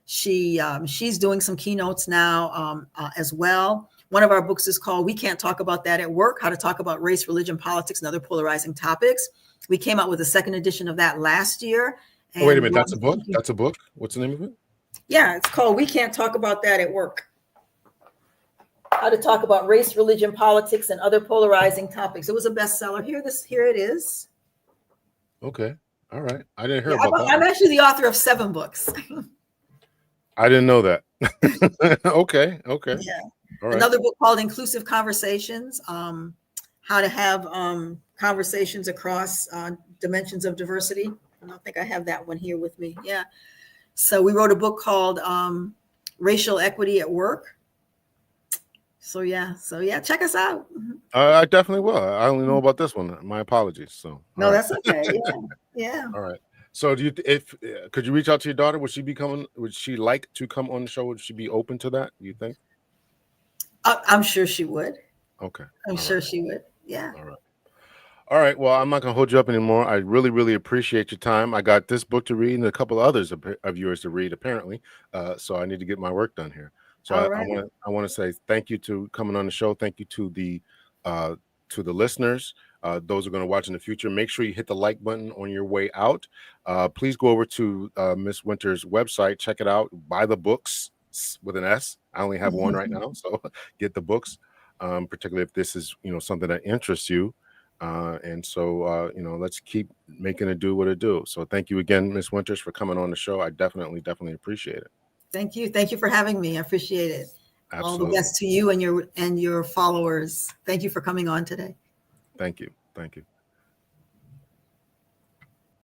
She's doing some keynotes now as well. One of our books is called We Can't Talk About That at Work, How to Talk About Race, Religion, Politics, and Other Polarizing Topics. We came out with a second edition of that last year. Oh, wait a minute. That's a book? That's a book? What's the name of it? Yeah, it's called We Can't Talk About That at Work. How to Talk About Race, Religion, Politics, and Other Polarizing Topics. It was a bestseller. Here it is. Okay. All right. I didn't hear about that. I'm actually the author of 7 books. I didn't know that. Okay. Yeah. All right. Another book called Inclusive Conversations, how to have conversations across dimensions of diversity. I don't think I have that one here with me. Yeah. So we wrote a book called Racial Equity at Work. So yeah, check us out. I definitely will. I only know about this one. My apologies. So no, that's okay. Yeah. All right. So could you reach out to your daughter? Would she like to come on the show? Would she be open to that? Do you think? I'm sure she would. Okay. I'm sure she would. Yeah. All right. Well, I'm not going to hold you up anymore. I really, really appreciate your time. I got this book to read and a couple others of yours to read, apparently. So I need to get my work done here. So I want to say thank you to coming on the show. Thank you to the listeners. Those who are going to watch in the future. Make sure you hit the like button on your way out. Please go over to Miss Winters' website. Check it out. Buy the books with an S. I only have one right now, so get the books. Particularly if this is something that interests you. And so let's keep making it do what it do. So thank you again, Miss Winters, for coming on the show. I definitely appreciate it. Thank you for having me. I appreciate it. Absolutely. All the best to you and your followers. Thank you for coming on today. Thank you.